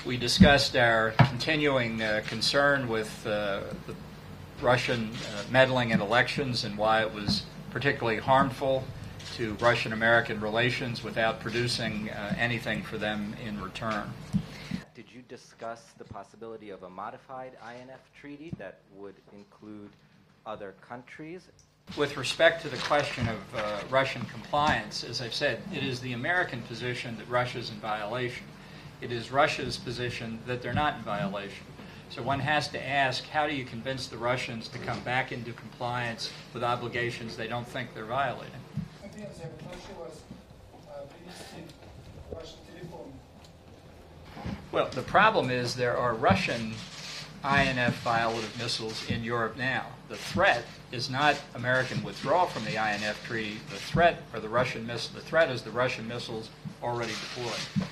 We discussed our continuing concern with the Russian meddling in elections and why it was particularly harmful to Russian-American relations without producing anything for them in return. Did you discuss the possibility of a modified INF treaty that would include other countries? With respect to the question of Russian compliance, as I've said, it is the American position that Russia's in violation. It is Russia's position that they're not in violation. So one has to ask, how do you convince the Russians to come back into compliance with obligations they don't think they're violating? Well, the problem is there are Russian INF violative missiles in Europe now. The threat is not American withdrawal from the INF treaty. The threat are the Russian missiles. The threat is the Russian missiles already deployed.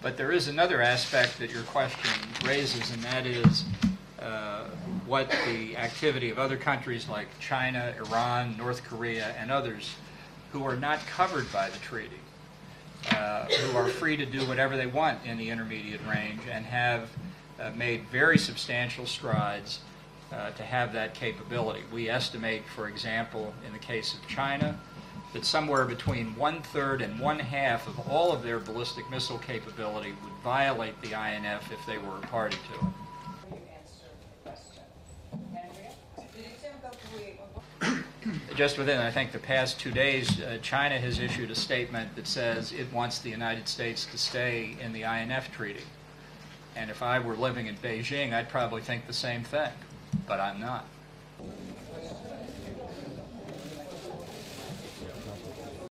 But there is another aspect that your question raises, and that is what the activity of other countries like China, Iran, North Korea, and others who are not covered by the treaty, who are free to do whatever they want in the intermediate range and have made very substantial strides to have that capability. We estimate, for example, in the case of China, that somewhere between 1/3 and 1/2 of all of their ballistic missile capability would violate the INF if they were a party to it. Just within, I think, the past 2 days, China has issued a statement that says it wants the United States to stay in the INF treaty. And if I were living in Beijing, I'd probably think the same thing, but I'm not.